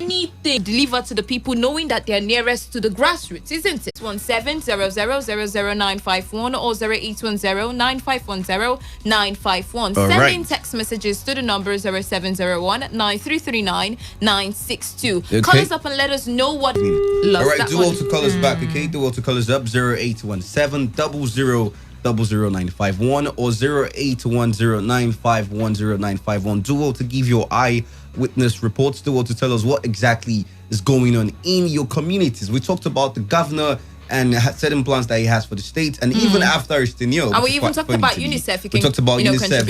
anything delivered to the people, knowing that they're nearest to the grassroots, isn't it? 1700000951 or 0810-9510-951. Send in text messages to the number 0701-9339-962. Okay. Call us up and let us know what. All right, do all to call us back, okay? Do all to call us up 0817-000951 or 0810-9510951. Do all to give your eyewitness reports. Do all to tell us what exactly is going on in your communities. We talked about the governor and certain plans that he has for the state, and even after his tenure. And we even talked about UNICEF. We talked about UNICEF.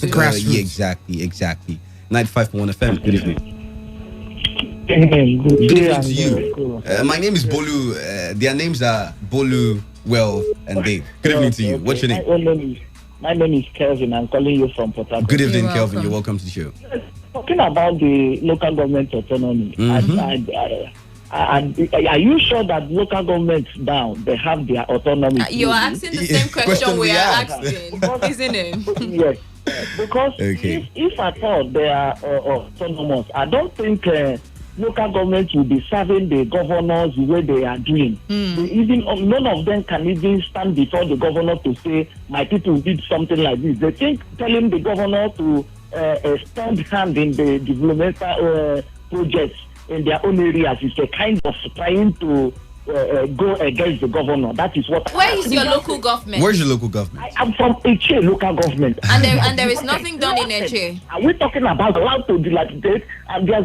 The grassroots. Yeah, exactly. 95.1 FM. Good evening. Good Good evening to you. My name is Bolu. Their names are Bolu, Well, and Dave. Good evening to you. What's your name? My name is Kelvin. I'm calling you from Port Harcourt. Good evening, Kelvin. You're welcome to the show. Talking about the local government autonomy, and are you sure that local governments now they have their autonomy? You are asking the same question we are asking, isn't it? Yes, because if at all they are autonomous, I don't think local governments will be serving the governors the way they are doing. Even none of them can even stand before the governor to say, my people did something like this. They think telling the governor to stand hand in the developmental projects in their own areas is a kind of trying to go against the governor. That is what. Where is your local government? Where's your local government? I am from Eche local government. And there is nothing done in Eche. Are we talking about allowed to dilapidate? And they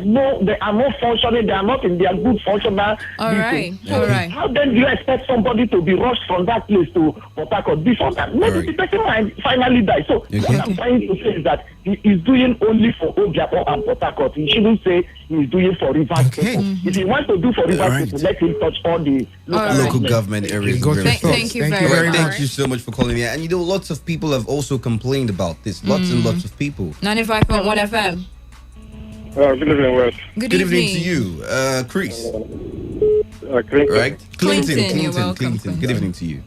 are not functioning. They are not in their good functional. All right. How then do you expect somebody to be rushed from that place to Port Harcourt before that? Maybe the person might finally die. So what I'm trying to say is that he is doing only for Ojapo and Port Harcourt. He shouldn't say he is doing for Rivers people. If he wants to do for Rivers people, let him touch all the local government areas. Thank you very much. Thank you so much for calling me. And lots of people have also complained about this. Lots and lots of people. 95.1 FM. Good evening, Wes. Good evening to you, Chris. Clinton. Right? Clinton. Clinton. Good evening to you.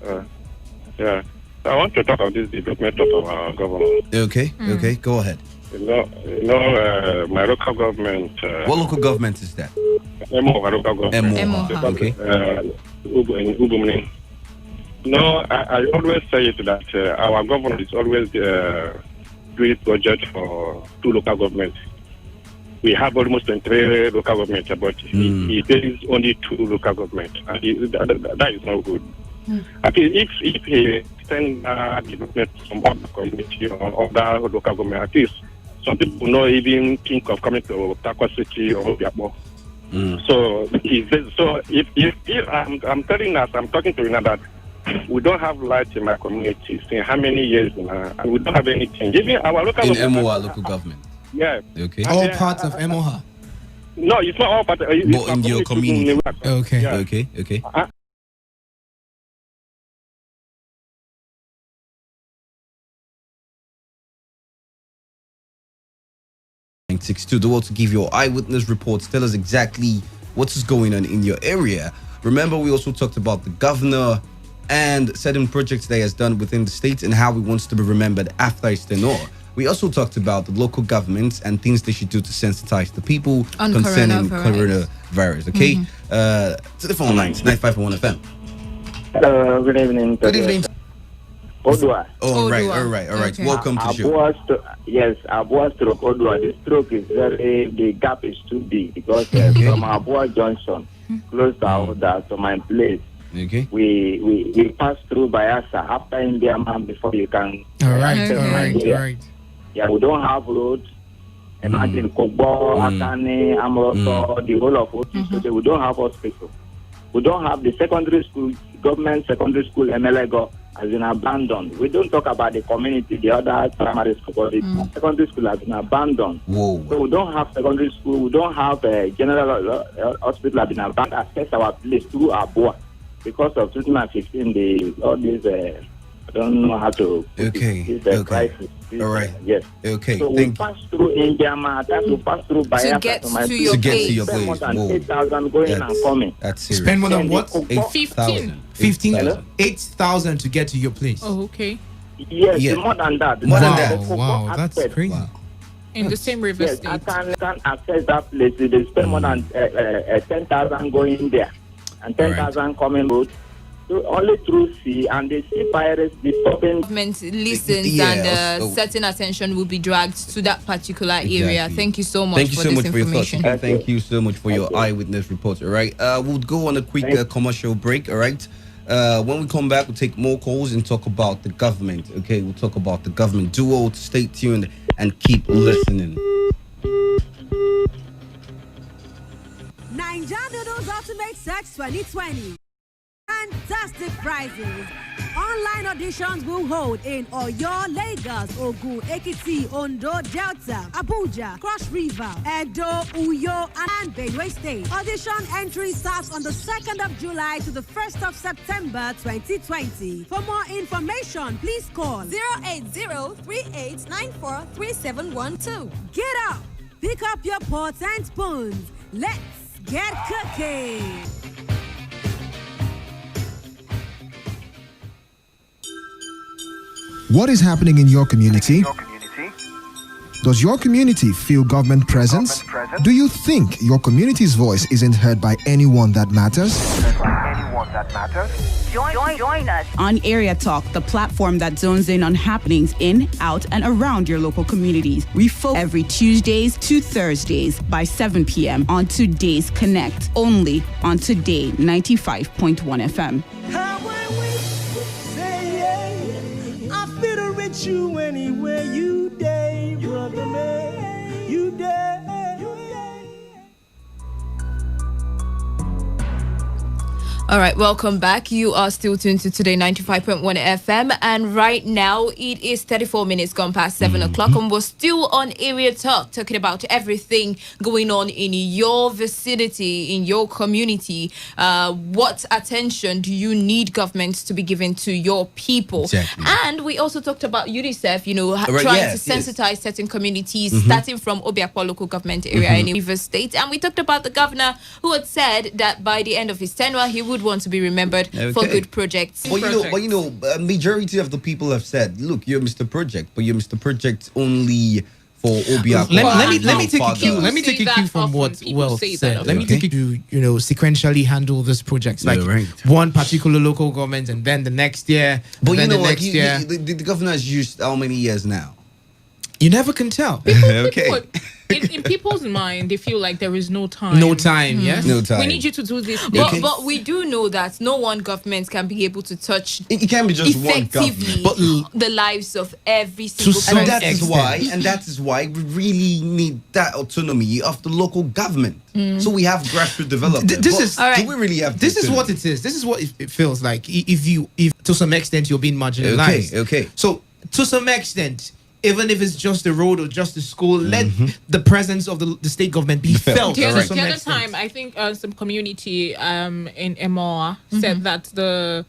Yeah. I want to talk about this development of our government. Okay, go ahead. My local government. What local government is that? Emoha local government. Emoha. Okay. Ubumni. I always say it that our government is always doing budget for two local governments. We have almost 23 local governments, but he pays only two local governments. And that is not good. I think if he send development from other community or other local government, at least some people not even think of coming to Takwa City or Obiakpo. So if I'm telling us, I'm talking to you now that we don't have light in my community since how many years now, and we don't have anything. Even our local in Emoha local government. Yeah. Okay. All parts of Emoha. No, it's not all parts. But in your community. Okay. Yeah. Okay. 962. The world to give your eyewitness reports. Tell us exactly what is going on in your area. Remember, we also talked about the governor and certain projects that he has done within the state and how he wants to be remembered after his tenure. We also talked about the local governments and things they should do to sensitize the people concerning coronavirus. Okay? To the phone lines, 95.1 FM. Hello, good evening. Good evening. Odua. All right. Okay. Welcome to the show. Abua stroke Odua. The stroke is the gap is too big because from Abua Junction, close to my place. Okay. We pass through Bayasa after India man before you can. All right. Yeah, we don't have roads. Imagine Kobo, Akane, Amoroto, the whole of Oti. So we don't have hospital. We don't have the secondary school, government secondary school, MLEGO has been abandoned. We don't talk about the community, the other primary school, but the secondary school has been abandoned. Whoa. So we don't have secondary school, we don't have a general hospital has been abandoned. Access our place through Abua. Because of 2015, all these, I don't know how to. Okay. Crisis. All right. Yes. Okay. So we pass through India, we pass through Bayasa to get to your place. More than 8,000 going and coming. That's serious. Spend more than what? 8,000. 8,000 to get to your place. Oh, okay. Yes, more than that. Wow, that's crazy. Wow. in the same river Yes, state. I can access that place. They spend more than 10,000 going there and 10,000 coming road. So only through sea, and they see pirates disturbing. Government listens and certain attention will be dragged to that particular area. Thank you so much for this information. For your thoughts. Thank you so much for your eyewitness report. All right, we'll go on a quick commercial break. All right. When we come back, we'll take more calls and talk about the government. Okay, we'll talk about the government duo. Stay tuned and keep listening. Ninja Noodles Ultimate Search 2020. Fantastic prizes. Online auditions will hold in Oyo, Lagos, Ogun, Ekiti, Ondo, Delta, Abuja, Cross River, Edo, Uyo, and Benue State. Audition entry starts on the 2nd of July to the 1st of September 2020. For more information, please call 08038943712. Get up, pick up your pots and spoons. Let's get cooking. What is happening in your community? Does your community feel government presence? Do you think your community's voice isn't heard by anyone that matters? Join us on Area Talk, the platform that zones in on happenings in, out, and around your local communities. We focus every Tuesdays to Thursdays by 7 p.m. on Today's Connect, only on Today 95.1 FM. You anywhere you day, brother man, you day. All right, welcome back. You are still tuned to Today 95.1 FM, and right now it is 34 minutes gone past 7 o'clock, and we're still on Area Talk, talking about everything going on in your vicinity, in your community. What attention do you need government to be given to your people? Exactly. And we also talked about UNICEF, trying to sensitize certain communities, starting from Obiakwa local government area in Rivers State. And we talked about the governor who had said that by the end of his tenure, he would want to be remembered for good projects. But majority of the people have said, look, you're Mr. Project, but you're Mr. Project only for Obiakwa. Let me take a cue. Let me take a cue from what Will said. Let me take you to sequentially handle these projects, like one particular local government, and then the next year. But then the governor has used how many years now? You never can tell. In people's mind, they feel like there is no time. No time, yes? No time. We need you to do this. But we do know that no one government can be able to touch it can be just one government, but the lives of every single person. And that is why we really need that autonomy of the local government. So we have grassroots development. Do we really have this? Is what it is. This is what it feels like. If to some extent you're being marginalized. Okay. So to some extent, even if it's just a road or just a school, let the presence of the state government be felt. The other time, I think some community in Emoa said that the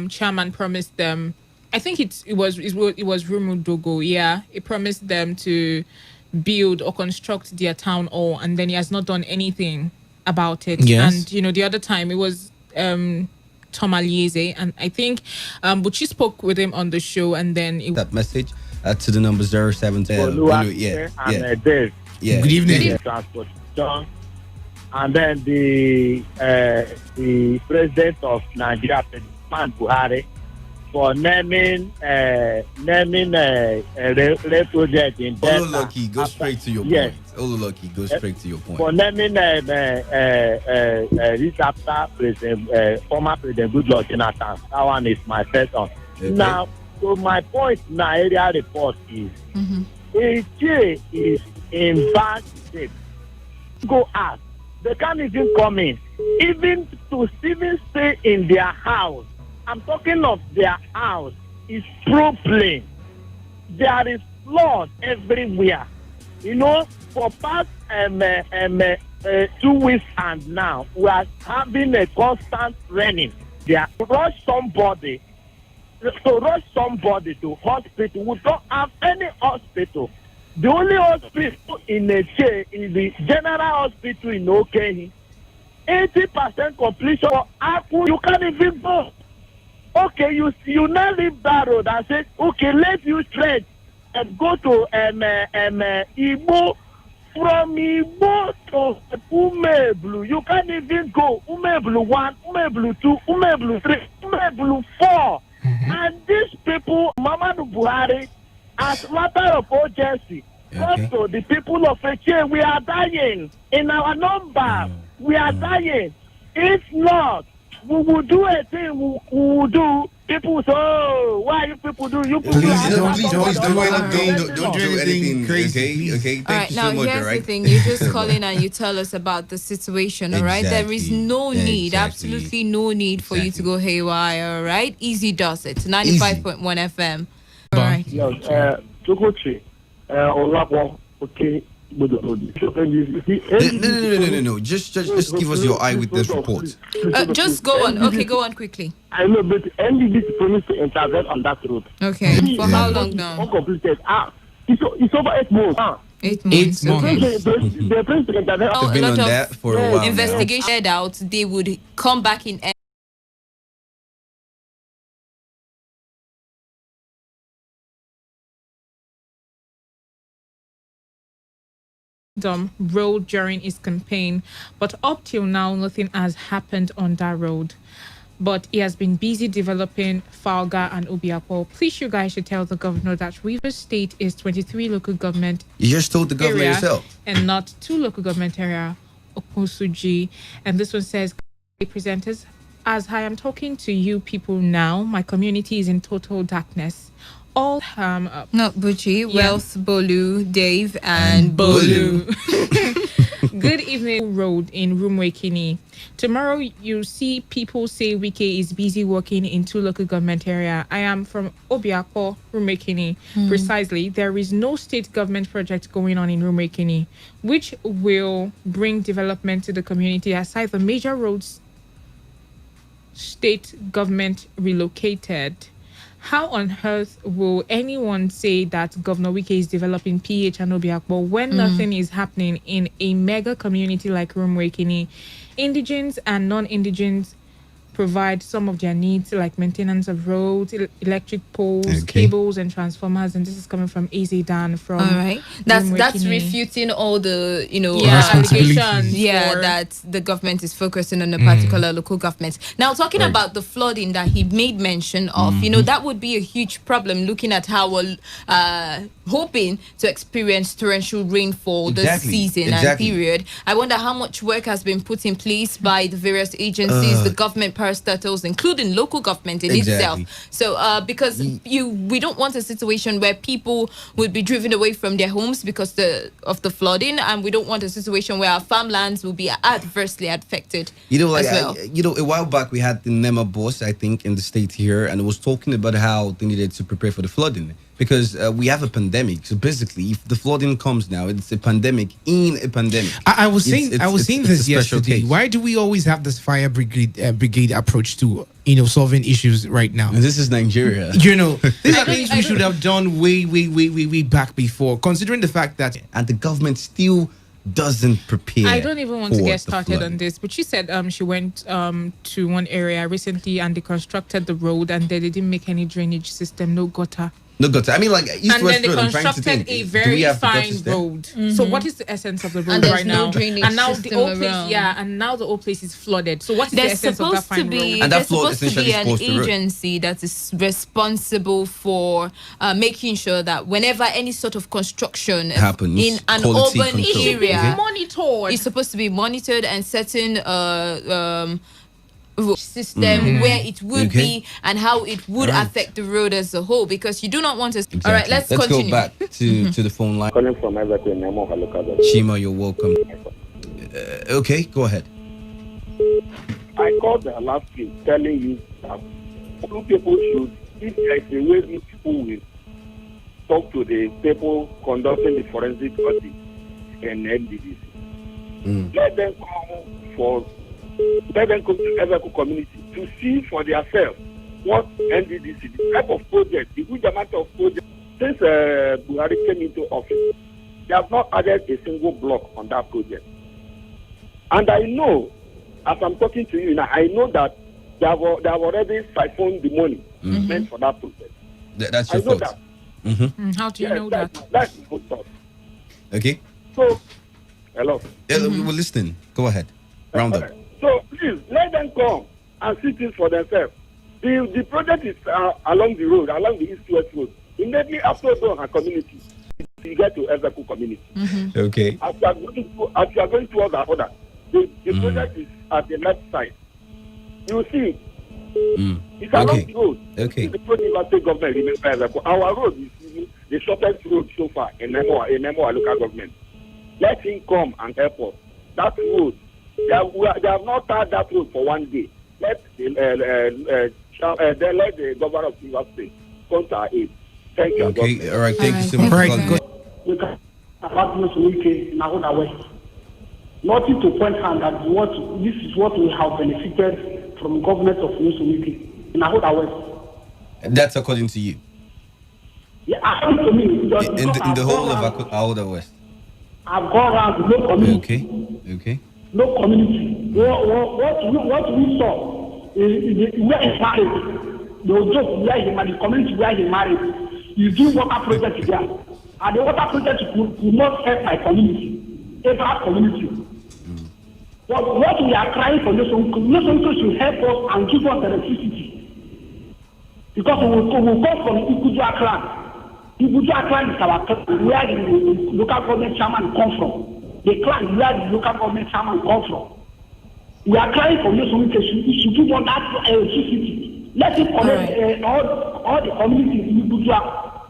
chairman promised them. I think it was Rumu Dogo. Yeah, he promised them to build or construct their town hall, and then he has not done anything about it. Yes. And the other time it was Tom Alieze, and I think Buchi spoke with him on the show, and then that message. To the number 070. Dave. Yeah. Good evening. Transportation, and then the president of Nigeria, President Buhari, for naming rail project in Delta. Lucky, go straight to your point. Lucky, go straight to your point. For naming this after former President Goodluck Jonathan. That one is my first one. Okay. Now. So my point in the area report is, AJ is in bad shape. Go ask. They can't even come in. Even to even stay in their house. I'm talking of their house. Is problem. There is flood everywhere. For past 2 weeks and now, we are having a constant raining. They are rush somebody. To rush somebody to hospital, we don't have any hospital. The only hospital in a chain is the general hospital in Okehi. 80% completion. You can't even go. Okay, you now leave that road and say, okay, let you trade go to Igbo. From Igbo to Umeblu, you can't even go Umeblu 1, Umeblu 2, Umeblu 3, Umeblu 4. And these people, Mamadu Buhari, as matter of urgency, also the people of Eche, we are dying. In our number, we are dying. If not, we will do a thing we will do. People will say, oh, why you people do? You people don't do anything crazy. Okay. Thank you so much. Here's the thing: you just call in and you tell us about the situation. All right, there is no need, absolutely no need for you to go haywire. All right, easy does it. 95.1 FM. All right. Yes, okay. No. Just give us your eyewitness report. Just go on. Okay, go on quickly. I know, but NDB promised to intervene on that road. Okay. For how long now? Uncompleted. It's over 8 months. 8 months. Okay. They're planning to intervene. They've been on that for a while. Investigation out. They would come back in. Road during his campaign, but up till now nothing has happened on that road. But he has been busy developing Falga and Obiapo. Please, you guys should tell the governor that Rivers State is 23 local government. You just told the governor yourself, and not 2 local government area, Okosuji. And this one says, presenters, as I am talking to you people now, my community is in total darkness. All not Buchi, Wealth, Bolu, Dave, and Bolu. Good evening, road in Rumwekini. Tomorrow you see people say Wike is busy working in 2 local government area. I am from Obiako, Rumwekini. Precisely, there is no state government project going on in Rumwekini, which will bring development to the community aside the major roads state government relocated. How on earth will anyone say that Governor Wike is developing PH and Obiakpo when nothing is happening in a mega community like Rumwekini? Indigents and non-indigents provide some of their needs like maintenance of roads, electric poles, cables and transformers, and this is coming from AZ Dan from. All right, that's refuting all the allegations that the government is focusing on a particular local government. Now talking about the flooding that he made mention of, that would be a huge problem looking at how we're hoping to experience torrential rainfall this season and period. I wonder how much work has been put in place by the various agencies, the government parastatals, including local government in itself. So because we don't want a situation where people would be driven away from their homes because of the flooding, and we don't want a situation where our farmlands will be adversely affected. A while back we had the NEMA boss, I think, in the state here, and it was talking about how they needed to prepare for the flooding because we have a pandemic. So basically, if the flooding comes now, it's a pandemic in a pandemic. I was saying this yesterday. Why do we always have this fire brigade approach to solving issues right now? And this is Nigeria. These are things we should have done way back before, considering the fact that and the government still doesn't prepare. I don't even want to get started on this, but she said she went to one area recently and they constructed the road and they didn't make any drainage system, no gutter. No gutter. I mean, like East West Road. And then they constructed a very fine road. So what is the essence of the road right now? And now the old place, and now the old place is flooded. So what is the essence of that fine road? And that flood supposed to be an agency that is responsible for making sure that whenever any sort of construction happens in an urban area, it's supposed to be monitored and certain system where it would be and how it would affect the road as a whole, because you do not want to. All right, let's continue. Go back to the phone line. Calling from Everton, Shima, you're welcome. Okay, go ahead. I called the last week telling you that two people should, if there's a way these people will talk to the people conducting the forensic audit and NDDC. Let them come to Everton community to see for themselves what NDDC, the type of project, the huge amount of project. Since Buhari came into office, they have not added a single block on that project. And I know, as I'm talking to you now, I know that they have already siphoned the money meant for that project. That's your fault. How do you know that? That's the good thought. Okay. So, hello. Yeah, we're listening. Go ahead. Round up. So please let them come and see things for themselves. The project is along the road, along the east-west road. Immediately after our community, you get to Ezeku community. Okay. As you are going towards the other, the project is at the left side. You see, it's along the road. Okay. The project state government remains Ezeku. Our road is the shortest road so far in Nemoa local government. Let him come and help us. That road, they have not started that road for one day. Let the governor of River State come to our aid. Thank you. Okay, all right. Thank you so much. We can about in Ahoda West. Nothing to point out that this is what we have benefited from government of Nusumiki in Ahoda West. That's according to you. Yeah, according to me. In the whole of Ahoda West. I've gone around no community. Okay. No community. What we saw is where he married. The joke where he married, the community where he married. You do water project there. And the water project could not help my community, every community. What we are crying for, Nusonko should help us and give us electricity. Because we will come from Ikujua clan. Ikujua clan is our clan, where the local government chairman come from. The clan where the local government chairman come from. We are crying for Nusonko should give us that electricity. Let it connect all the communities in Ikujua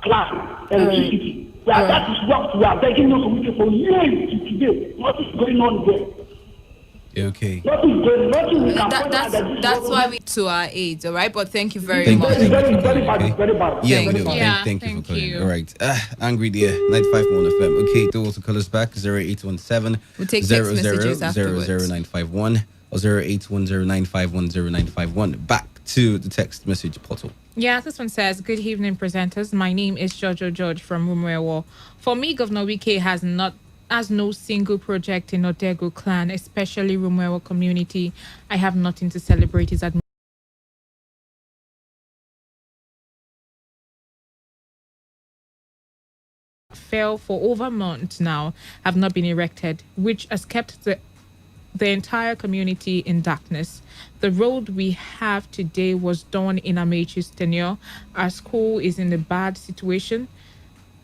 clan electricity. That is what we are begging Nusonko for years to today. What is going on there? Okay. That's why we to our aids, all right? But thank you very much. Very bad. Yeah, we do. Yeah, thank you for calling. All right. Angry dear, 95.1 FM. Okay, do also call us back 0817 we'll take text messages afterwards. 00951 or 0810951091. Back to the text message portal. Yeah, this one says, good evening, presenters. My name is Jojo George from Umuewo. For me, Governor Wike has no single project in Odego clan, especially Rumuewo community. I have nothing to celebrate his administration. Fail for over a month now, have not been erected, which has kept the entire community in darkness. The road we have today was done in Amechi's tenure. Our school is in a bad situation.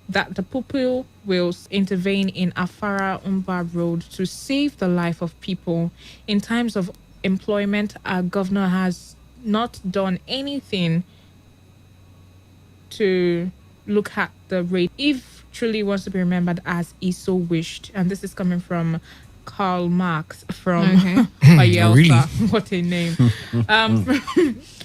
That the pupil will intervene in Afara Umba Road to save the life of people. In times of employment, our governor has not done anything to look at the rate, if truly wants to be remembered as he so wished. And this is coming from Karl Marx from Ayelsa. Really? What a name.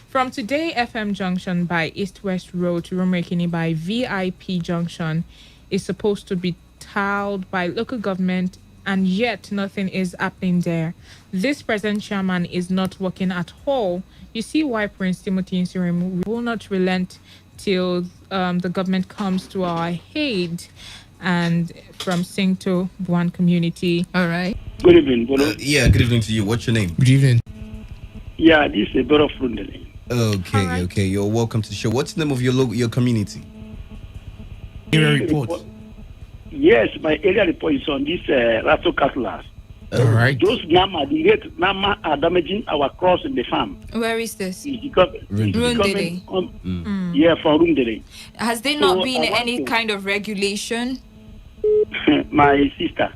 From Today FM Junction by East West Road to Rumrekini by VIP Junction is supposed to be tiled by local government, and yet nothing is happening there. This present chairman is not working at all. You see why Prince Timothy Nsirim will not relent till the government comes to our aid. And from Singto Buan community. All right. Good evening, Bono. Yeah, good evening to you. What's your name? Good evening. Yeah, this is a better friend. Okay, right. Okay. You're welcome to the show. What's the name of your community? Area report. Yes, my area report is on this Rato Cutlass. All right. Those the red Nama are damaging our crops in the farm. Where is this? Rundele. Yeah, from Rundele. Has there not been any kind of regulation? My sister,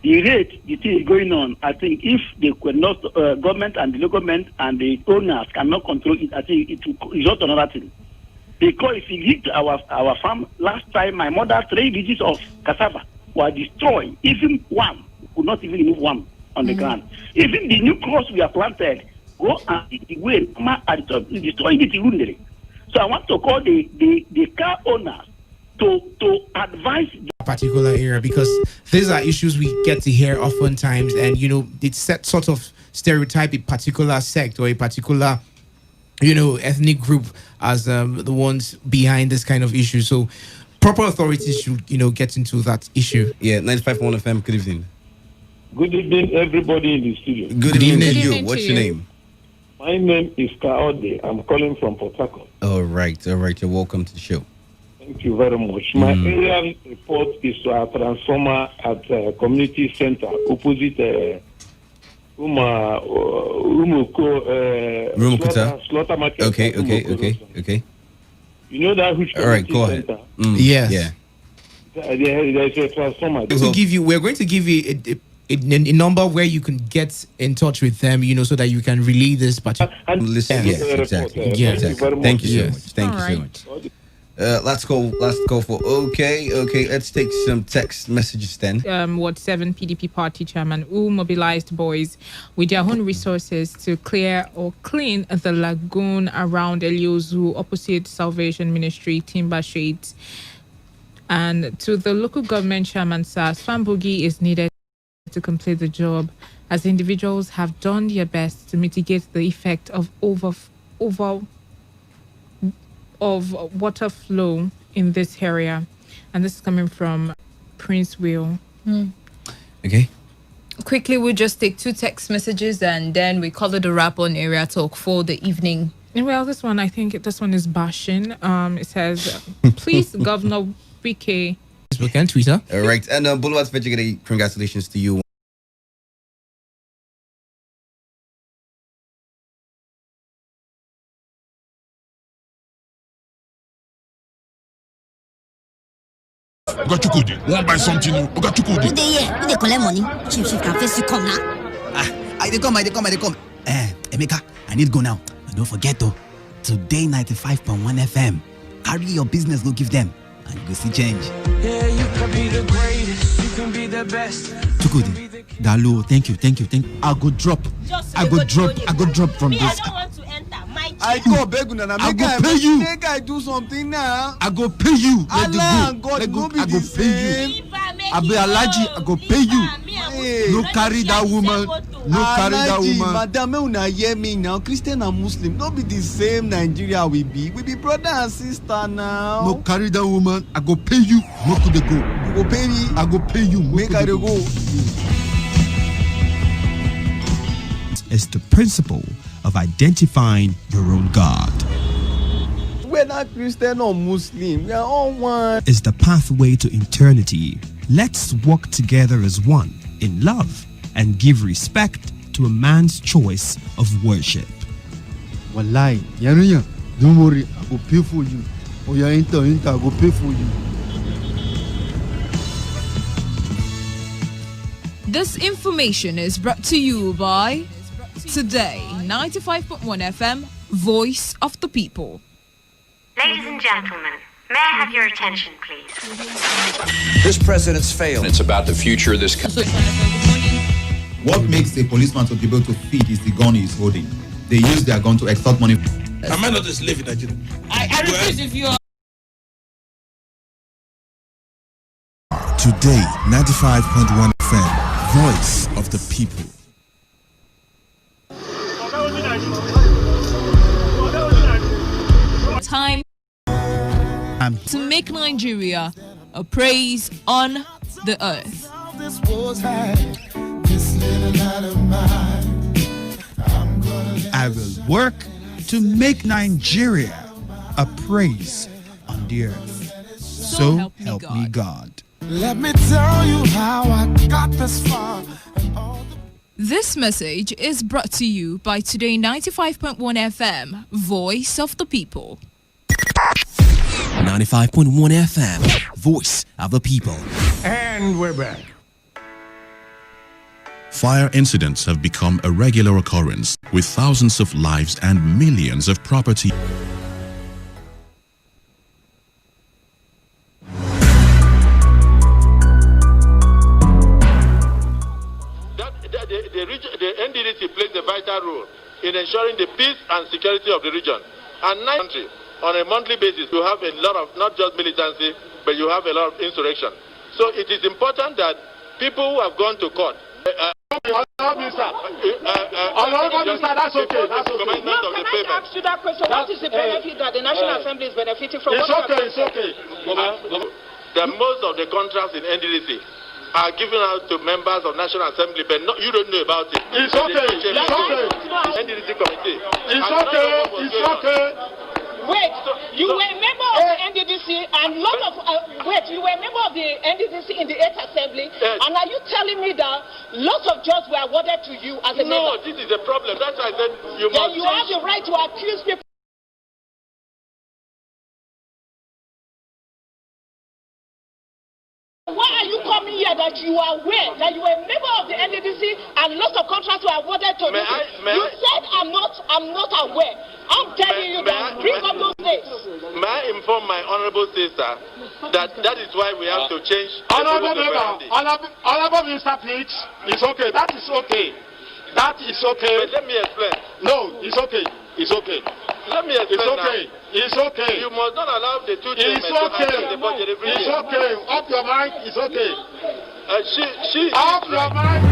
the rate the thing is going on. I think if they could not, government and the local government and the owners cannot control it, I think it will result to another thing. Because if it hit our farm last time, my mother 3 digits of cassava were destroyed. Even one could not even remove one on the ground. Even the new crops we have planted go and the way destroying it in. So I want to call the car owners to advise a particular area, because these are issues we get to hear oftentimes, and it set sort of stereotype a particular sect or a particular ethnic group as the ones behind this kind of issue. So proper authorities should get into that issue. Yeah, 95.1 FM. Good evening. Good evening, everybody in the studio. Good evening to you. What's your name? My name is Kaode. I'm calling from Port Harcourt. All right. You're welcome to the show. Thank you very much. My area report is to our transformer at community center opposite slaughter market. Okay. You know that which community all right, go center? Ahead. Yes. Yeah. There's a transformer. We're going to give you a number where you can get in touch with them, so that you can relay this particular. Listen, yes, exactly. Thank you so much. Thank you so much. Let's go for okay. Let's take some text messages then. Ward 7 PDP party chairman who mobilized boys with their own resources to clear or clean the lagoon around Eliozu opposite Salvation Ministry Timber Shades. And to the local government chairman, sir, Swambogi is needed to complete the job, as individuals have done their best to mitigate the effect of water flow in this area. And this is coming from Prince Will. Okay. Quickly, we'll just take 2 text messages and then we call it a wrap on area talk for the evening. Well, this one is bashing. It says, please, Governor Wike. Facebook and Twitter. All right. And Boulevard Veggie, congratulations to you. Ogachukudi, won't buy something new. Ogachukudi. Who they collect money? Chief can face you come now. I come. Emeka, I need to go now. And don't forget though, Today 95.1 FM. Carry your business, go give them, and you go see change. Yeah, you can be the greatest, you can be the best. Chukudi, Dalu, thank you. I go drop from this. I don't want to enter. I go beg you. I go pay you. Make I do something now. I go pay you. Allah, God, no be I go the pay you. I be allergy. I go pay you. No carry that woman. No carry that woman. Madam, una hear me now. Christian and Muslim, no be the same Nigeria we be. We be brother and sister now. No carry that woman. I go pay you. No could they go. You go pay me. I go pay you. Make I go. Is the principle of identifying your own God. Whether Christian or Muslim, we are all one. Is the pathway to eternity. Let's walk together as one in love and give respect to a man's choice of worship. Wallahi, Yanuya, don't worry, I will pay for you. Oh, yeah, I will pay for you. This information is brought to you by Today 95.1 FM, Voice of the People. Ladies and gentlemen, may I have your attention, please? This president's failed. It's about the future of this country. What makes a policeman to be able to feed is the gun he is holding. They use their gun to extort money. Am I not a slave in Nigeria? I refuse if you are. Today 95.1 FM, Voice of the People. Time to make Nigeria a praise on the earth. I will work to make Nigeria a praise on the earth. So help me God. Let me tell you how I got this far. This message is brought to you by Today 95.1 FM, Voice of the People. 95.1 FM, Voice of the People. And we're back. Fire incidents have become a regular occurrence, with thousands of lives and millions of property. The NDDC plays a vital role in ensuring the peace and security of the region. And country, on a monthly basis, you have a lot of, not just militancy, but you have a lot of insurrection. So it is important that people who have gone to court. That's okay. That's okay. No, can I ask you that question? What is the benefit that the National Assembly is benefiting from? It's okay. That most of the contracts in NDDC are given out to members of National Assembly, but you don't know about it. It's okay. NDDC committee. It's okay. Wait, you were a member of the NDDC and lot of you were a member of the NDDC in the 8th Assembly, and are you telling me that lots of jobs were awarded to you as a member? No, this is a problem. That's why I said you must. You have the right to accuse people. Why are you coming here that you are aware that you were a member of the NDDC and lots of contracts were awarded to you? You said I'm not aware. I'm telling you that bring up those dates. May I inform my honorable sister that is why we have to change. Honorable Minister, please. It's okay. That is okay. That is okay. But let me explain. No, it's okay. It's okay. Let me explain. It's okay. Now. It's okay. You must not allow the two It's okay. the budget every It's year. okay. Off your mind. It's okay. She off your mind.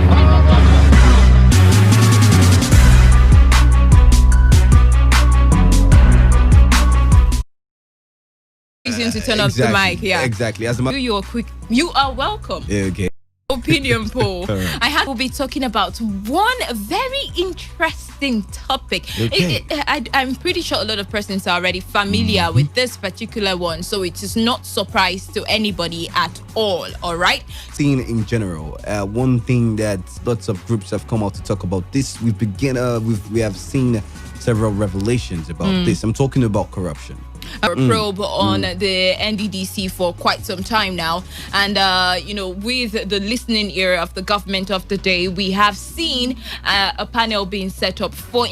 To turn up the mic, yeah. Exactly. Do your quick. You are welcome. Okay. Opinion poll. Right. We'll be talking about one very interesting topic. Okay. I'm pretty sure a lot of persons are already familiar with this particular one, so it is not surprise to anybody at all. All right. Seen in general, one thing that lots of groups have come out to talk about this. We have seen several revelations about this. I'm talking about corruption. A probe on the NDDC for quite some time now, and with the listening ear of the government of the day, we have seen a panel being set up for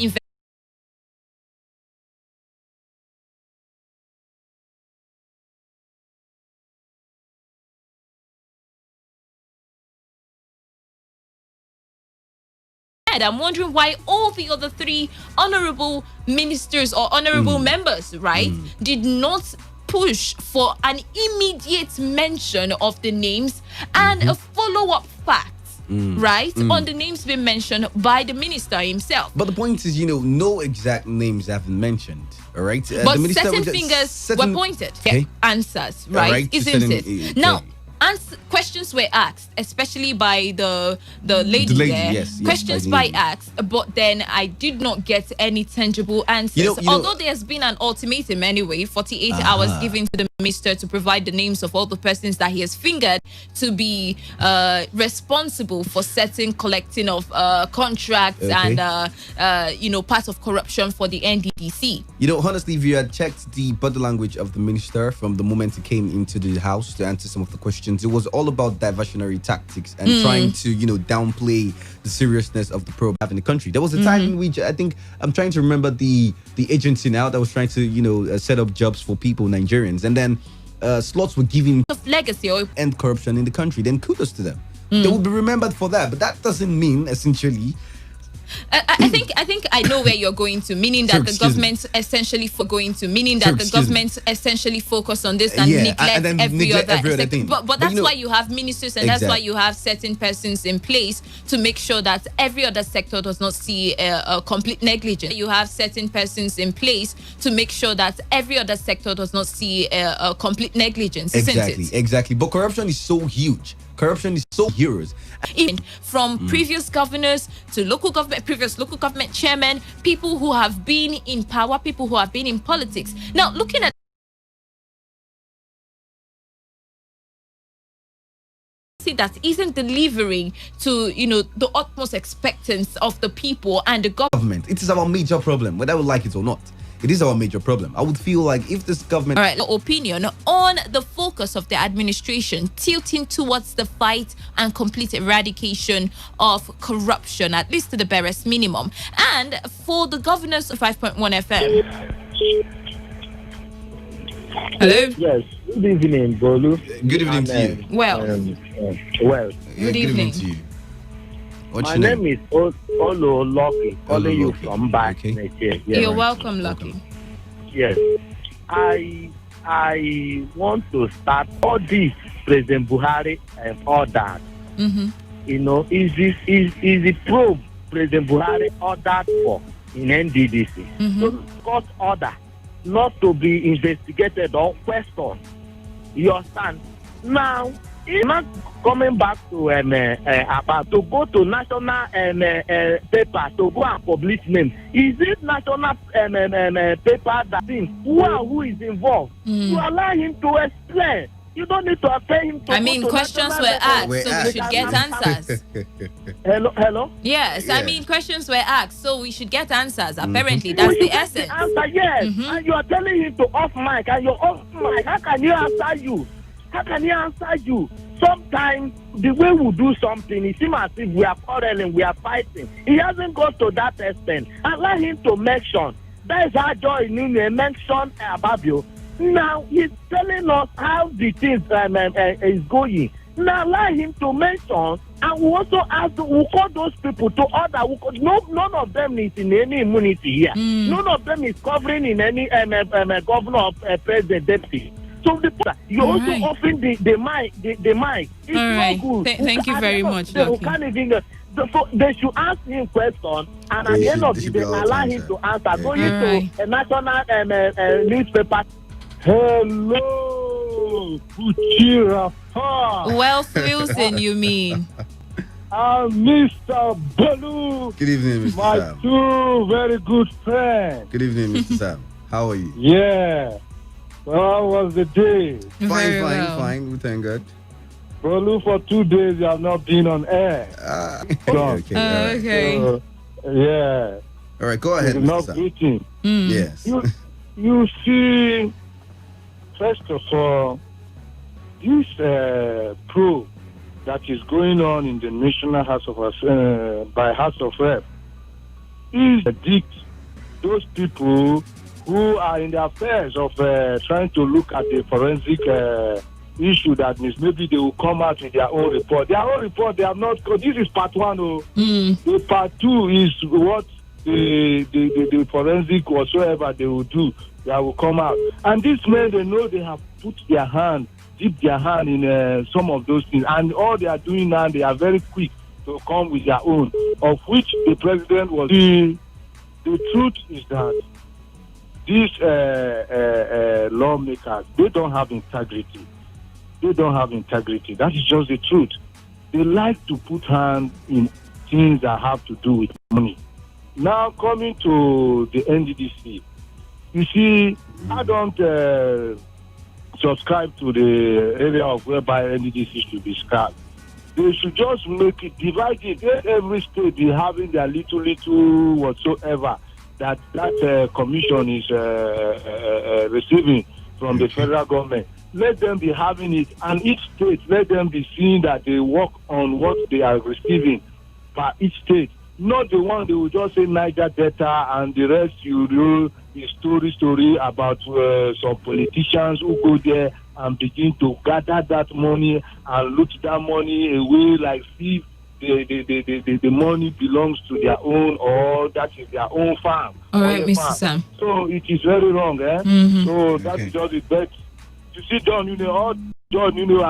I'm wondering why all the other three honorable ministers or honorable members, right, did not push for an immediate mention of the names and a follow-up fact, right, on the names being mentioned by the minister himself. But the point is, no exact names have been mentioned, all right? But certain fingers were pointed. Okay. Answers, right? Isn't it? Now, questions were asked, especially by the lady there. Yes, questions by asked, but then I did not get any tangible answers. Although there's been an ultimatum anyway, 48 hours given to the minister to provide the names of all the persons that he has fingered to be responsible for certain collecting of contracts and part of corruption for the NDDC. Honestly, if you had checked the body language of the minister from the moment he came into the house to answer some of the questions, it was all about diversionary tactics and trying to, downplay the seriousness of the probe in the country. There was a time in which I think I'm trying to remember the agency now that was trying to, set up jobs for people, Nigerians, and then slots were given of legacy or end corruption in the country. Then kudos to them. They will be remembered for that, but that doesn't mean essentially. I think I know where you're going to, meaning that the government essentially focus on this and neglect every other thing. But that's why you have ministers and that's why you have certain persons in place to make sure that every other sector does not see a complete negligence. You have certain persons in place to make sure that every other sector does not see a complete negligence. Exactly. But corruption is so huge. Corruption is so huge. Even from previous governors to previous local government chairmen, people who have been in power, people who have been in politics. Now, looking at that isn't delivering to the utmost expectance of the people and the government. It is our major problem, whether we like it or not. It is our major problem. I would feel like if this government... All right, opinion on the focus of the administration tilting towards the fight and complete eradication of corruption, at least to the barest minimum. And for the governors of 5.1 FM. Hello? Yes. Good evening, Bolu. Good evening to you. Good evening to you. What's My your name is Olo Lucky, calling you from back. Okay. You're welcome, Lucky. Yes. I want to start all this President Buhari and all that. Is the probe President Buhari ordered for in NDDC? So court order not to be investigated or questioned. You understand? Now He's not coming back to about to go to national paper to go and publish name. Is it national paper that thinks who is involved? You allow him to explain. You don't need to pay him to I mean, questions were asked, so we should get answers. Hello? Yes, I mean, questions were asked, so we should get answers. Apparently, that's the essence. The answer, yes. And you are telling him to off mic, and you're off mic. How can he answer you? How can he answer you? Sometimes the way we do something, it seems as if we are quarreling, we are fighting. He hasn't gone to that extent. Allow him to mention. That is how Joy Nune mentioned about you. Now he's telling us how the things is going. Now allow him to mention, and we also ask, we call those people to order. None of them is in any immunity here. None of them is covering in any governor of president deputy. So you're also offering the mic. It's not good. Thank you very much. So they should ask him question, and at the end of the day, allow him to answer. Going to a national newspaper. Hello, Kuchira. Wealth Wilson, you mean? Mr. Balu. Good evening, Mr. My Sam. two very good friends. Good evening, Mr. Sam. How are you? Yeah. How was the day? Fine. We thank God. Balu, for 2 days you have not been on air. Okay. Yeah. All right, go ahead, Mr. Sam. Greeting. Yes. You see, first of all, this probe that is going on in the National House of by House of Rep is addict those people who are in the affairs of trying to look at the forensic issue that means maybe they will come out with their own report. Their own report, they have not. This is part one. The part two is what the forensic whatsoever they will do. That will come out. And these men, they know they have put their hand, dipped their hand in some of those things. And all they are doing now, they are very quick to come with their own, of which the president was. The truth is that these lawmakers, they don't have integrity. They don't have integrity. That is just the truth. They like to put hand in things that have to do with money. Now coming to the NDDC, you see, I don't subscribe to the area of whereby NDDC should be scrapped. They should just make it, divide it. Let every state be having their little whatsoever that commission is receiving from the federal government. Let them be having it, and each state, let them be seeing that they work on what they are receiving by each state. Not the one they will just say Niger Delta and the rest you do is story about some politicians who go there and begin to gather that money and loot that money away like if the money belongs to their own or that is their own farm. All right, Mr. Sam. So it is very wrong, So that's just the best. You see, John,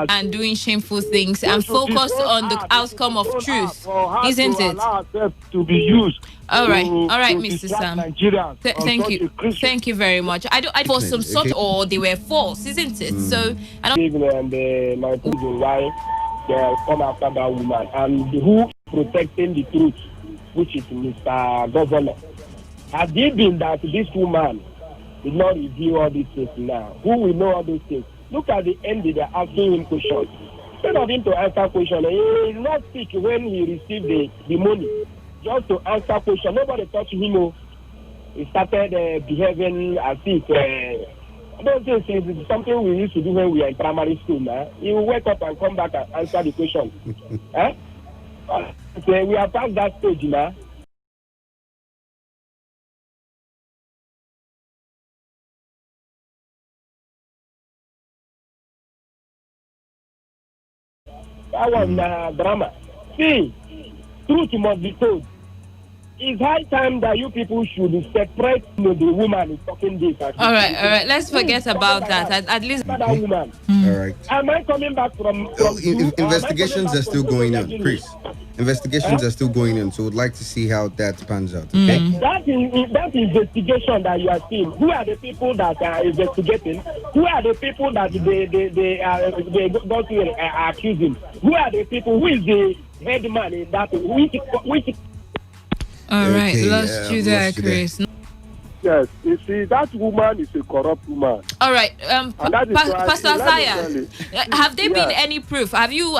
and doing shameful things and focus on the outcome of truth, isn't it? To be used. All right, Mr. Sam. Thank you very much. I for some sort or they were false, isn't it? So I don't. And my people, why they come after that woman and who protecting the truth, which is Mr. Governor. Has it been that this woman did not review all these things now? Who will know all these things? Look at the end, they're asking him questions. Instead of him to answer questions, he is not sick when he received the money. Just to answer questions. Nobody touched him. He started behaving as if I don't think it's something we used to do when we were in primary school now. He will wake up and come back and answer the question. We are past that stage now. That was drama. See, truth must be told. it's high time that you people should separate the woman is talking this. All right. Let's forget about that. At least that woman. All right. Am I coming back from investigations are still going on, Chris. Investigations are still going on, so we'd like to see how that pans out. Okay. That investigation that you are seeing, who are the people that are investigating? Who are the people that they go to accuse him? Who are the people? Who is the head man in that? Which all right, lost you there, Chris. Yes, you see, that woman is a corrupt woman. All right, Pastor Isaiah, have there been any proof? Have you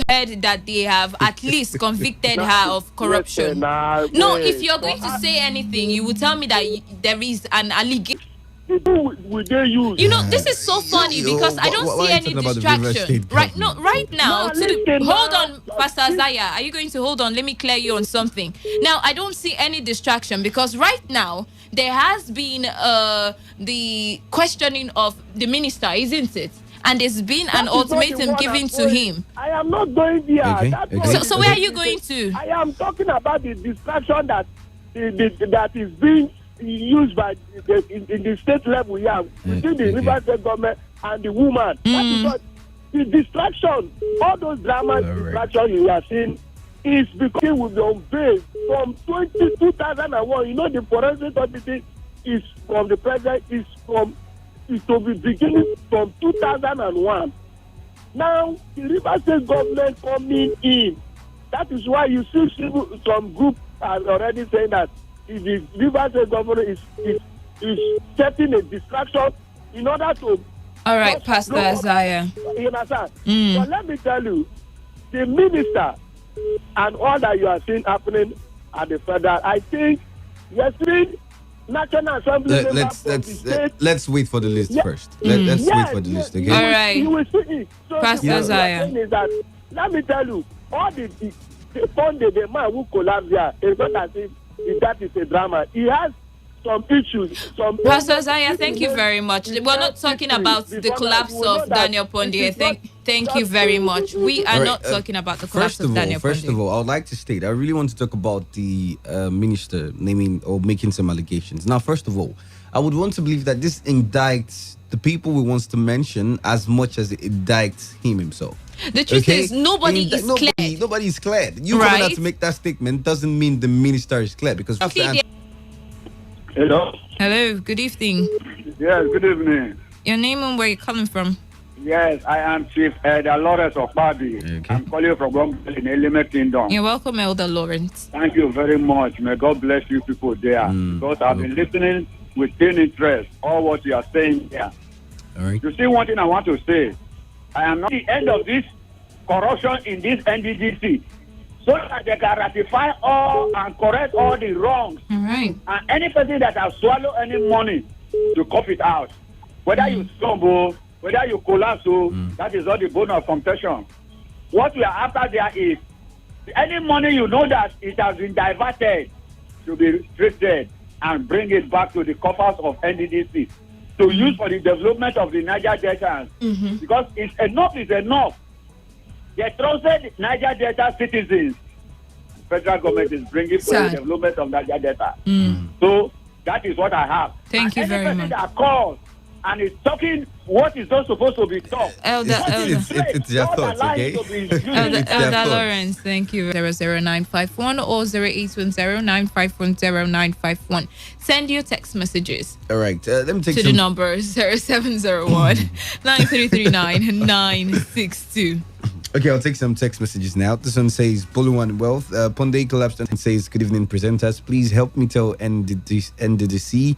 heard that they have at least convicted her of corruption? No, if you're going to say anything, you will tell me that there is an allegation. Would they use? You know, this is so funny because I don't see any distraction. Right now. Hold on, Pastor Isaiah. Are you going to hold on? Let me clear you on something. Now, I don't see any distraction because right now there has been the questioning of the minister, isn't it? And there's been an ultimatum given to him. I am not going there. So where are you going to? I am talking about the distraction that is being used by in the state level here between the River State government and the woman. That is what the distraction, all those dramas, distraction you are seeing is because it will be unveiled from 2001. You know, the forensic authority is from the president is to be beginning from 2001. Now the River State government coming in. That is why you see some group are already saying that the River State government is setting a distraction in order to. All right, Pastor Isaiah. You understand? But let me tell you, the minister and all that you are seeing happening at the federal, I think yesterday National Assembly. Let's wait for the list first. Let's wait for the list again. All right. You will see it. So Pastor Isaiah. Let me tell you, all the the man who collapsed there is not as if that is a drama. He has some issues. Pastor Isaiah, thank you very much. We're not talking about the collapse of Daniel Pondier. Thank you very much. We are not talking about the collapse of Daniel Pondier. First of all, I would like to state, I really want to talk about the minister naming or making some allegations. Now, first of all, I would want to believe that this indicts the people he wants to mention as much as it indicts him himself. The truth is, nobody is cleared. Nobody is cleared. You coming out to make that statement doesn't mean the minister is cleared because. Hello. Hello. Good evening. Yes. Good evening. Your name and where you're calling from? Yes, I am Chief Elder Lawrence of Badi. Okay. I'm calling from Gombe in Elime Kingdom. You're welcome, Elder Lawrence. Thank you very much. May God bless you people there. Because I've been listening with keen interest all what you are saying here. All right. You see, one thing I want to say. I am not the end of this corruption in this NDDC, so that they can ratify all and correct all the wrongs. All right. And any person that has swallowed any money to cough it out, whether you stumble, whether you collapse, that is not the bone of contention. What we are after there is any money you know that it has been diverted to be restricted and bring it back to the coffers of NDDC to use for the development of the Niger Delta. Because enough is enough. They trusted Niger Delta citizens. Federal government is bringing for the development of Niger Delta. So that is what I have. Thank you very much. That calls and is talking what is not supposed to be taught. It's your thoughts, okay? Elder Lawrence, thank you. 00951 or 0810-951-0951. Send your text messages. All right. Let me take to the number 0701 9339 Okay, I'll take some text messages now. This one says, Boluwan Wealth. Ponde collapsed and says, good evening, presenters. Please help me tell NDDC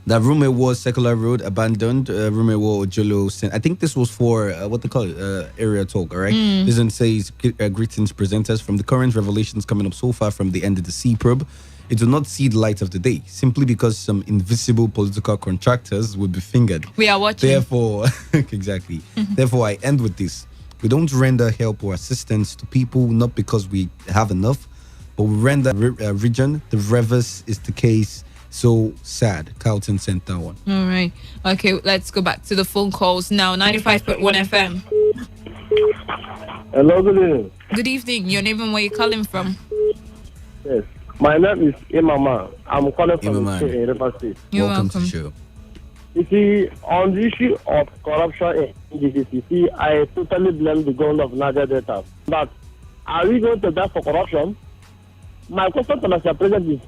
that Rume was Secular Road abandoned. Rume was Ojolo. I think this was for what they call it, area talk. All right. This one says, greetings, presenters. From the current revelations coming up so far from the NDDC probe, it will not see the light of the day simply because some invisible political contractors will be fingered. We are watching. Therefore, exactly. Therefore, I end with this. We don't render help or assistance to people not because we have enough, but we render region. The reverse is the case. So sad. Carlton sent that one. All right. Okay, let's go back to the phone calls now. 95.1 FM. Hello, good evening. Good evening. Your name and where you're calling from? Yes. My name is Imama. I'm calling from River State. Welcome to the show. You see, on the issue of corruption in GDC, I totally blame the government of Niger Delta. But are we going to die for corruption? My question to Mr. President is,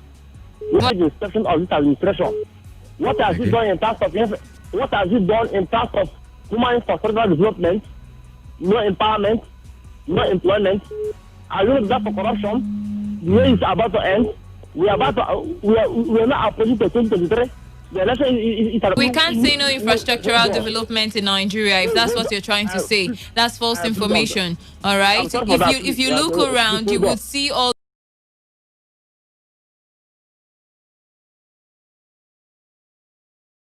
what is the expression of this administration? What has it done in terms of human infrastructure development, no empowerment, no employment? Are we going to die for corruption? The way is about to end. We are not opposing to 2023. We can't say no infrastructural development in Nigeria if that's what you're trying to say. That's false information. All right. If you look around, you would see all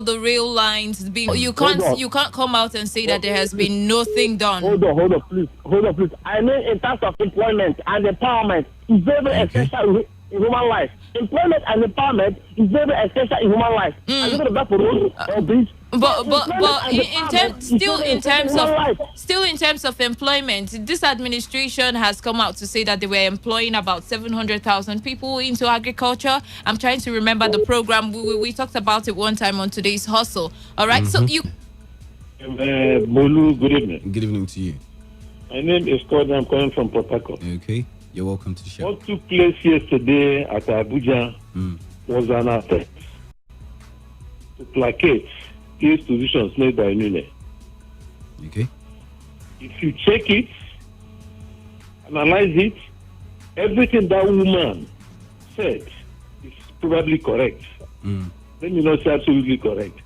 the rail lines being. You can't come out and say that there has been nothing done. Hold on, please. I mean, in terms of employment and empowerment, it's very essential in human life. Employment and empowerment is very essential in human life. But in terms of employment, this administration has come out to say that they were employing about 700,000 people into agriculture. I'm trying to remember the program. We talked about it one time on Today's Hustle. All right, so you. Bolu, good evening. Good evening to you. My name is Cord. I'm calling from Port Harcourt. Okay. You're welcome to the show. What took place yesterday at Abuja was an attempt to placate these positions made by Nune. Okay. If you check it, analyze it, everything that woman said is probably correct. Let me not say absolutely correct.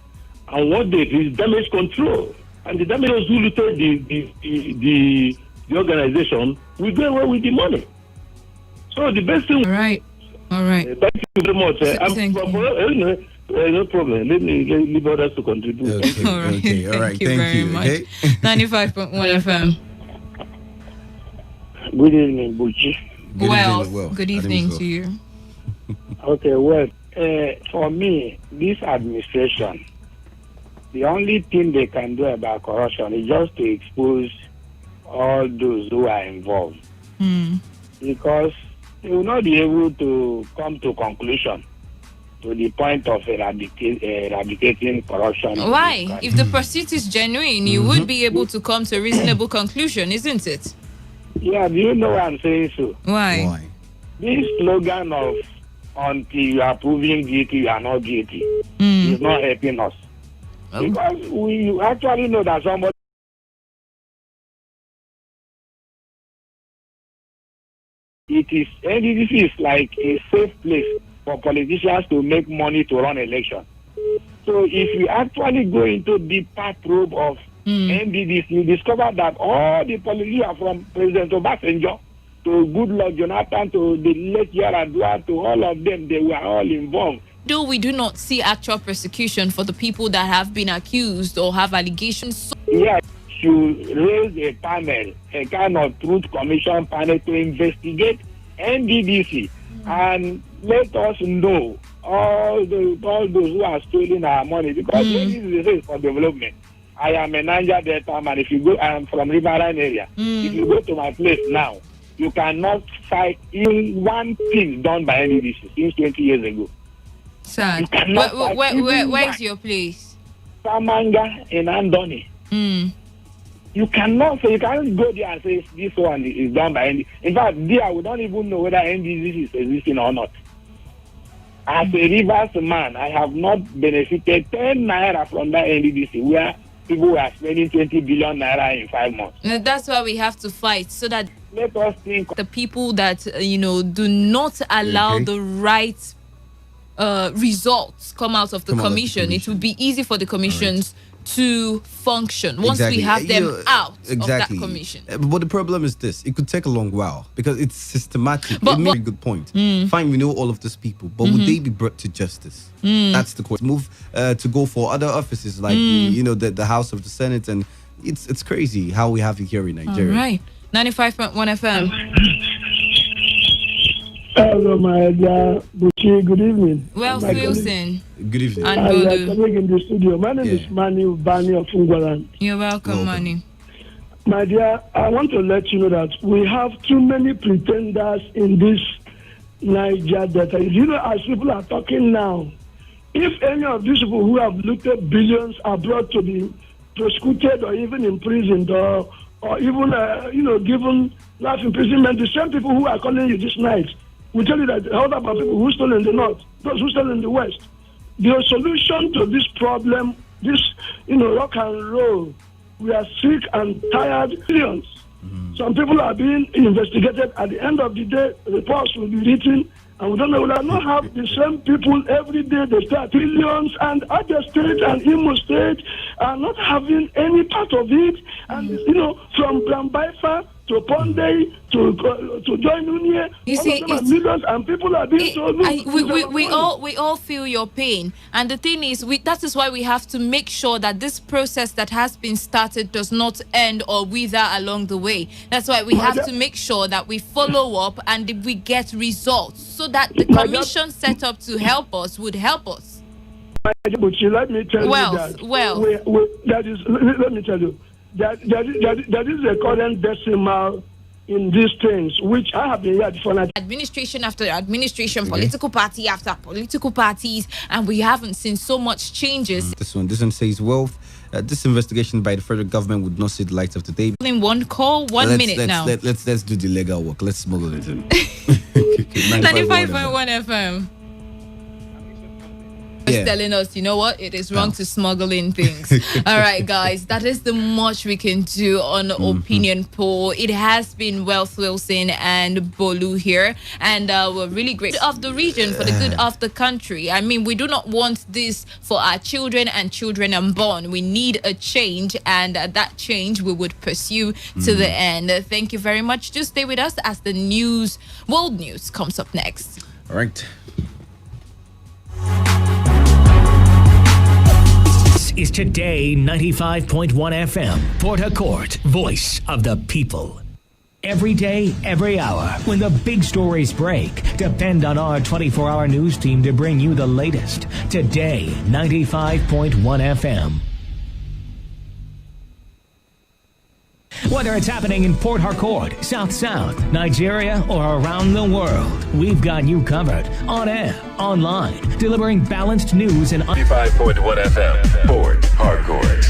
And what they did is damage control. And the damage who looted the organization will go away with the money. So the best thing. All right. Thank you very much. No problem. Let me leave others to contribute. Okay. All right. Thank you very much. 95.1 FM. Good evening, Buchi. Good evening to you. Okay, well, for me, this administration, the only thing they can do about corruption is just to expose all those who are involved. Because they will not be able to come to conclusion to the point of eradicating corruption. Why? If the pursuit is genuine, you would be able to come to a reasonable conclusion, isn't it? Yeah, do you know why I'm saying so? Why? This slogan of until you are proving guilty, you are not guilty is not helping us. Because we actually know that somebody NDDC is like a safe place for politicians to make money to run election. So if you actually go into deeper probe of NDDC, you discover that all the politicians from President Obasanjo to Goodluck Jonathan to the late Yaradua to all of them, they were all involved. Though we do not see actual persecution for the people that have been accused or have allegations. Yeah. Should raise a panel, a kind of truth commission panel to investigate NDDC and let us know all those who are stealing our money, because this is the race for development. I am a Niger Delta man. If you go, I am from Riverine area. If you go to my place now, you cannot find even one thing done by NDDC since 20 years ago. Sir, where is your place? Samanga in Andoni. You cannot say, you can't go there and say this one is done by NDDC. In fact, there we don't even know whether NDDC is existing or not. As a Rivers man, I have not benefited 10 naira from that NDDC where people were spending 20 billion naira in 5 months. That's why we have to fight, so that let us think the people that do not allow the right results come out of the commission. It will be easy for the commissions to function once we have them out of that commission. But the problem is this: it could take a long while because it's systematic. But a good point. Fine, we know all of these people, but would they be brought to justice? That's the question. Move to go for other offices like the House of the Senate, and it's crazy how we have it here in Nigeria. All right, 95.1 FM. Hello, my dear Buchi. Good evening. Well, Wilson. Good evening. And colleague in the studio. My name is Mani Bani of Ungwaran. You're welcome, Mani. My dear, I want to let you know that we have too many pretenders in this Niger Delta. You know, as people are talking now, if any of these people who have looted billions are brought to be prosecuted or even imprisoned or even, given life imprisonment, the same people who are calling you this night will tell you that how about people who stole in the north, those who stole in the west. The solution to this problem, this, rock and roll, we are sick and tired. Billions. Some people are being investigated. At the end of the day, reports will be written, and we don't know. We will not have the same people every day. They start billions, and other State and Imo State are not having any part of it. And from Brambaifa to Ponde to Join Union, you see, millions, and people are being told. We all feel your pain, and the thing is, that is why we have to make sure that this process that has been started does not end or wither along the way. That's why we have to make sure that we follow up and we get results, so that the commission set up to help us would help us. Let me tell you that. Let me tell you. That is the current decimal in these things, which I have been here for. Administration after administration, political party after political parties, and we haven't seen so much changes. This one says wealth. This investigation by the federal government would not see the light of the day. In one call, 1 minute now. Let's do the legal work. Let's smuggle it in. 95.1 FM. Telling us, you know what, it is wrong to smuggle in things. All right, guys, that is the much we can do on opinion poll. It has been Wealth Wilson and Bolu here, and we're really grateful of the region for the good of the country. I mean, we do not want this for our children and children unborn. We need a change, and that change we would pursue to the end. Thank you very much. Just stay with us as the news, world news, comes up next. All right. Is Today 95.1 FM, Port Harcourt, voice of the people. Every day, every hour, when the big stories break, depend on our 24-hour news team to bring you the latest. Today 95.1 FM. Whether it's happening in Port Harcourt, South South, Nigeria, or around the world, we've got you covered. On air, online, delivering balanced news and 95.1 FM, Port Harcourt.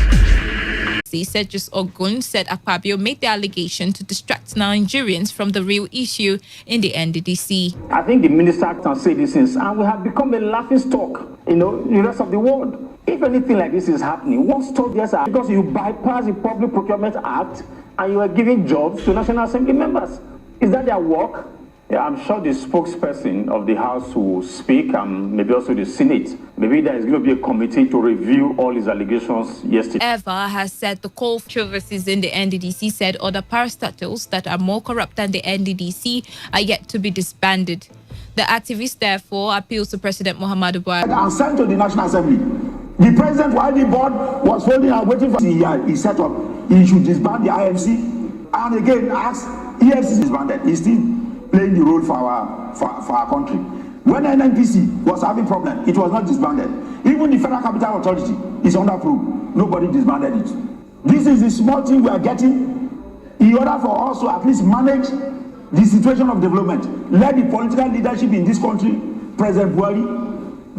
Said just Ogun said Akpabio made the allegation to distract Nigerians from the real issue in the NDDC. I think the minister can say these things, and we have become a laughing stock, in the rest of the world. If anything like this is happening, what stop this? Because you bypass the Public Procurement Act and you are giving jobs to National Assembly members. Is that their work? Yeah, I'm sure the spokesperson of the House will speak, and maybe also the Senate. Maybe there is going to be a committee to review all his allegations yesterday. Eva has said the call for controversies in the NDDC said other parastatals that are more corrupt than the NDDC are yet to be disbanded. The activist therefore appeals to President Muhammadu Buhari. And sent to the National Assembly. The president, while the board was holding and waiting for he set up, he should disband the IMC, and again ask EFCC disbanded. He's still playing the role for our country. When NNPC was having problem, it was not disbanded. Even the Federal Capital Authority is under probe. Nobody disbanded it. This is the small thing we are getting in order for us to at least manage the situation of development. Let the political leadership in this country, President Buhari,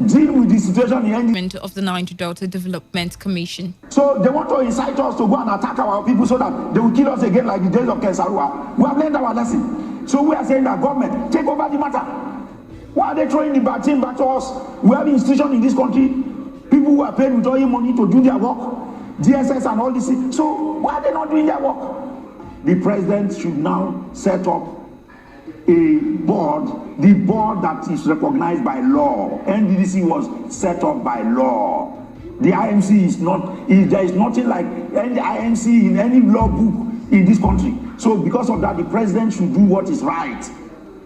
deal with the situation in the of the Niger Delta Development Commission. So they want to incite us to go and attack our people so that they will kill us again like the days of Kesarua. We have learned our lesson. So we are saying that government, take over the matter. Why are they throwing the bad thing back to us? We have institutions in this country, people who are paid with all money to do their work, DSS and all this. So why are they not doing their work? The president should now set up a board, the board that is recognized by law. NDDC was set up by law. The IMC is not, there is nothing like any IMC in any law book in this country. So because of that, the president should do what is right.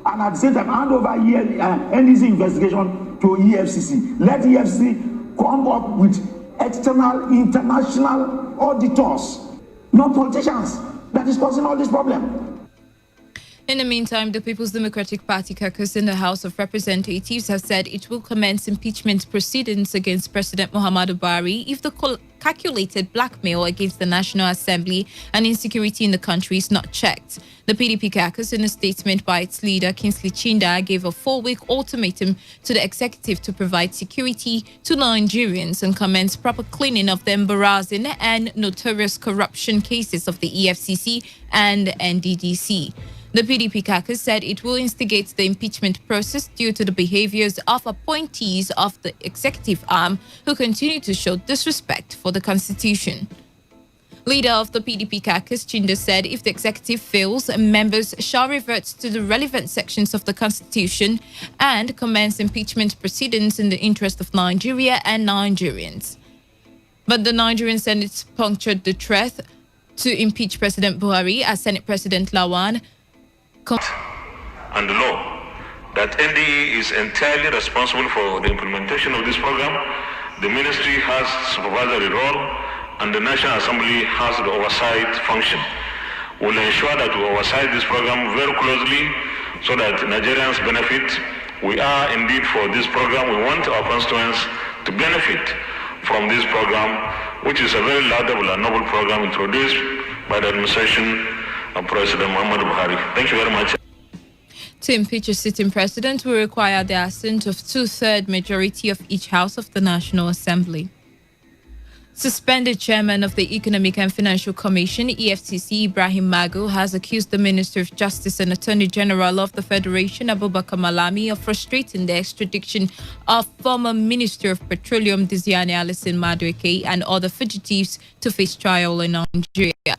And at the same time, hand over NDDC investigation to EFCC. Let EFCC come up with external, international auditors, not politicians, that is causing all this problem. In the meantime, the People's Democratic Party caucus in the House of Representatives has said it will commence impeachment proceedings against President Muhammadu Buhari if the calculated blackmail against the National Assembly and insecurity in the country is not checked. The PDP caucus, in a statement by its leader, Kingsley Chinda, gave a 4-week ultimatum to the executive to provide security to Nigerians and commence proper cleaning of the embarrassing and notorious corruption cases of the EFCC and NDDC. The PDP caucus said it will instigate the impeachment process due to the behaviors of appointees of the executive arm who continue to show disrespect for the Constitution. Leader of the PDP caucus, Chinda, said if the executive fails, members shall revert to the relevant sections of the Constitution and commence impeachment proceedings in the interest of Nigeria and Nigerians. But the Nigerian Senate punctured the threat to impeach President Buhari as Senate President Lawan and the law that NDE is entirely responsible for the implementation of this program. The ministry has supervisory role and the National Assembly has the oversight function. We'll ensure that we oversight this program very closely so that Nigerians benefit. We are indeed for this program. We want our constituents to benefit from this program, which is a very laudable and noble program introduced by the administration of President Muhammadu Buhari. Thank you very much. To impeach a sitting president will require the assent of 2/3 majority of each house of the National Assembly. Suspended chairman of the Economic and Financial Commission, EFCC, Ibrahim Magu, has accused the Minister of Justice and Attorney General of the Federation, Abubakar Malami, of frustrating the extradition of former Minister of Petroleum, Diziani Alison Madueke, and other fugitives to face trial in Nigeria.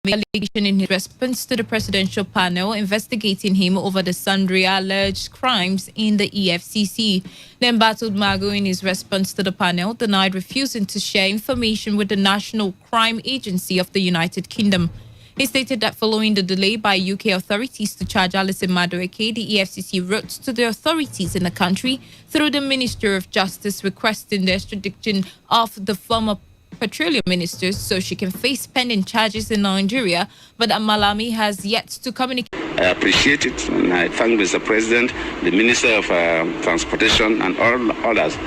Allegation in his response to the presidential panel investigating him over the sundry alleged crimes in the EFCC. The embattled Magu, in his response to the panel, denied refusing to share information with the National Crime Agency of the United Kingdom. He stated that following the delay by UK authorities to charge Alison Madueke, the EFCC wrote to the authorities in the country through the Minister of Justice requesting the extradition of the former petroleum ministers so she can face pending charges in Nigeria, but Malami has yet to communicate. I appreciate it, and I thank Mr. President, the Minister of Transportation, and all others.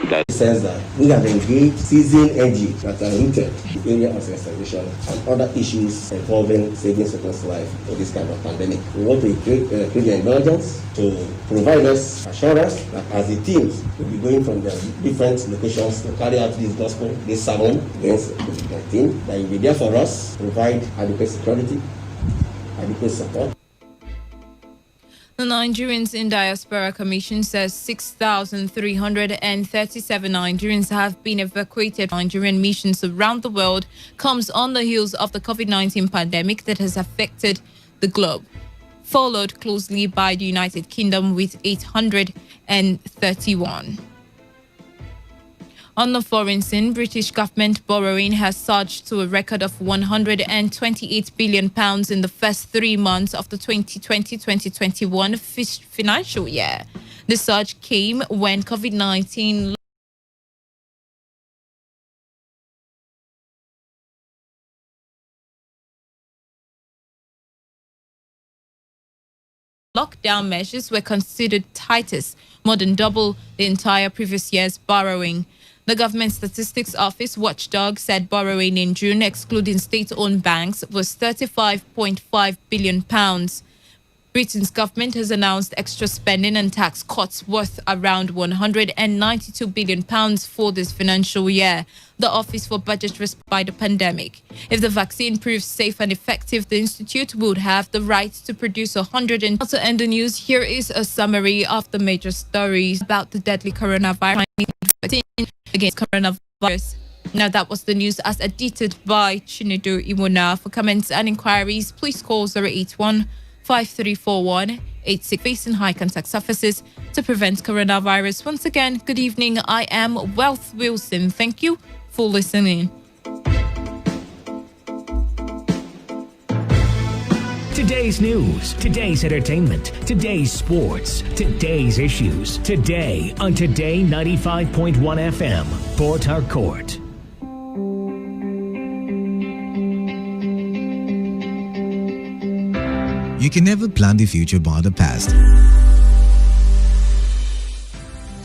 That says that we have engaged seasoned NGOs that are rooted in the area of sensitization and other issues involving saving people's life for this kind of pandemic. We want to create the indulgence to provide us assurance that as the teams will be going from the different locations to carry out this gospel, this sermon against COVID-19, that will be there for us, provide adequate security, adequate support. The Nigerians in Diaspora Commission says 6,337 Nigerians have been evacuated. Nigerian missions around the world comes on the heels of the COVID-19 pandemic that has affected the globe, followed closely by the United Kingdom with 831. On the foreign scene, British government borrowing has surged to a record of £128 billion in the first 3 months of the 2020-2021 financial year. The surge came when COVID-19 lockdown measures were considered tightest, more than double the entire previous year's borrowing. The Government Statistics Office watchdog said borrowing in June, excluding state-owned banks, was £35.5 billion. Britain's government has announced extra spending and tax cuts worth around £192 billion for this financial year. The Office for Budget Risk by the Pandemic. If the vaccine proves safe and effective, the Institute would have the right to produce 100. And to end the news, here is a summary of the major stories about the deadly coronavirus against coronavirus. Now, that was the news as edited by Chinedu Imona. For comments and inquiries, please call 081-5341-86 facing high contact surfaces to prevent coronavirus. Once again, good evening. I am Wealth Wilson. Thank you for listening. Today's news, today's entertainment, today's sports, today's issues. Today on Today 95.1 FM, Port Harcourt. You can never plan the future by the past,